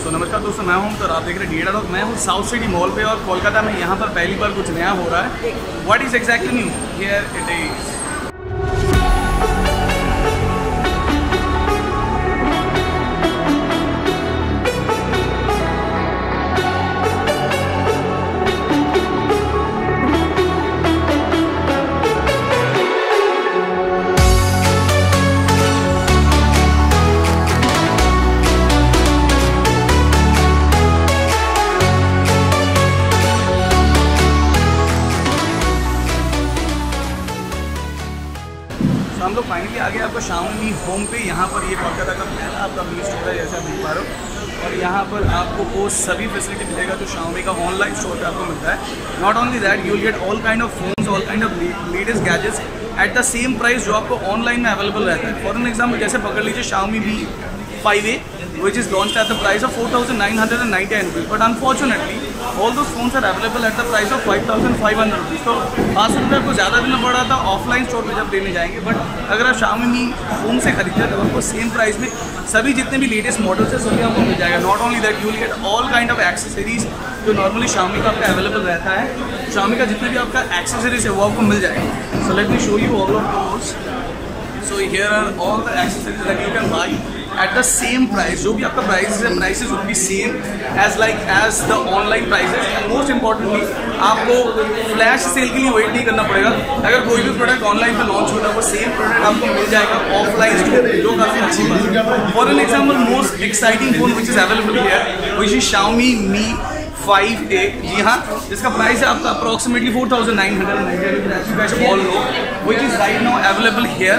तो नमस्कार दोस्तों, मैं हूं तो आप देख रहे हैं DATA। मैं हूं साउथ सिटी मॉल पे और कोलकाता में यहाँ पर पहली बार कुछ नया हो रहा है। What is exactly new here it is. हम लोग फाइनली आ गए आपको Xiaomi होम पे। यहाँ पर ये कोलकाता का पहला आपका मी स्टोर है, जैसे आप देख पा रहे हो। और यहाँ पर आपको वो सभी फैसिलिटी मिलेगा जो Xiaomi का ऑनलाइन स्टोर पे आपको मिलता है। Not only that, you will get all kind of phones, all kind of latest gadgets at the same price जो आपको ऑनलाइन में अवेलेबल रहता है। फॉर एन एग्जाम्पल जैसे पकड़ लीजिए Xiaomi Mi 5A which is launched at the price of 4,999 rupees, but unfortunately all those phones are available at the price of 5,500 rupees। तो 500 रुपये आपको ज़्यादा देना पड़ रहा था ऑफलाइन स्टोर पे जब लेने जाएंगे, बट अगर आप Xiaomi Mi होम से खरीदते हैं तो आपको सेम प्राइस में सभी जितने भी लेटेस्ट मॉडल्स है सभी आपको मिल जाएगा। Not only that, you will get all kind of accessories जो नॉर्मली Xiaomi का आपका अवेलेबल रहता है। Xiaomi का जितने भी आपका एक्सेसरीज है वो आपको मिल जाएगा। So let me show you all of those. So here are all the accessories that you can buy at the same price। जो भी आपका prices है, prices will be same as the online prices। And most importantly, आपको flash sale के लिए wait नहीं करना पड़ेगा। अगर कोई भी प्रोडक्ट ऑनलाइन पे लॉन्च होता है वो सेम प्रोडक्ट आपको मिल जाएगा ऑफलाइन स्टोर, जो काफ़ी अच्छी बात है। For an example, most exciting phone which is available here which is Xiaomi Mi 5A। जी हाँ, जिसका प्राइस है आपका approximately 4,999 all know, which is right now available here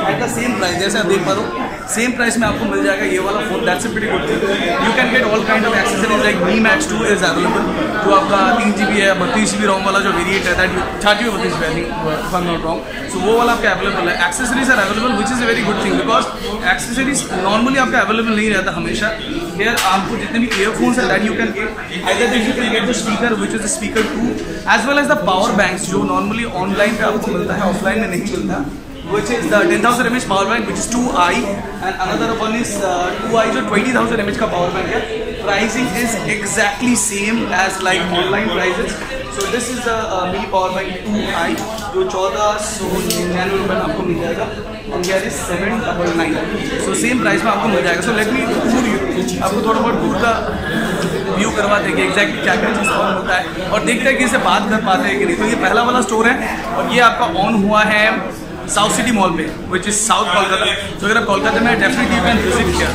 at the same price. जैसे आप देख पा रहे हो सेम प्राइस में आपको मिल जाएगा ये वाला phone. That's a pretty good thing. You can get all kind of accessories like Mi Max 2 is available, जो आपका 3GB है, 32GB रोम वाला जो वेरिएंट है, दैट 30 और 32GB I am not wrong. So वो वाला आपका अवेलेबल है। Accessories are available which is a very good thing, because accessories normally आपका अवेलेबल नहीं रहता हमेशा। हियर आपको जितने भी ईयरफोन्स है that you can get, either you can get the speaker which is the speaker 2 as well as the power banks जो normally online पे आपको मिलता है, ऑफलाइन में नहीं मिलता, which is the 10,000 mAh power bank which is 2i, and another one is 2i जो 20,000 mAh का power bank है। Pricing is exactly same as like online prices। So this is the mini power bank 2i जो 1,499 रुपये में आपको मिल जाएगा, and here is 799। So same price में आपको मिल जाएगा। So let me tour you, आपको थोड़ा बहुत दूर का व्यू करवाते हैं कि एग्जैक्टली क्या क्या चीज़ कौन होता है और देखते हैं कि इससे बात कर पाते हैं कि नहीं। तो ये पहला वाला स्टोर है और ये आपका ऑन हुआ है साउथ सिटी मॉल पे, विच इज साउथ कोलकाता। तो अगर आप कोलकाता में डेफिनेटली यू कैन विजिट किया।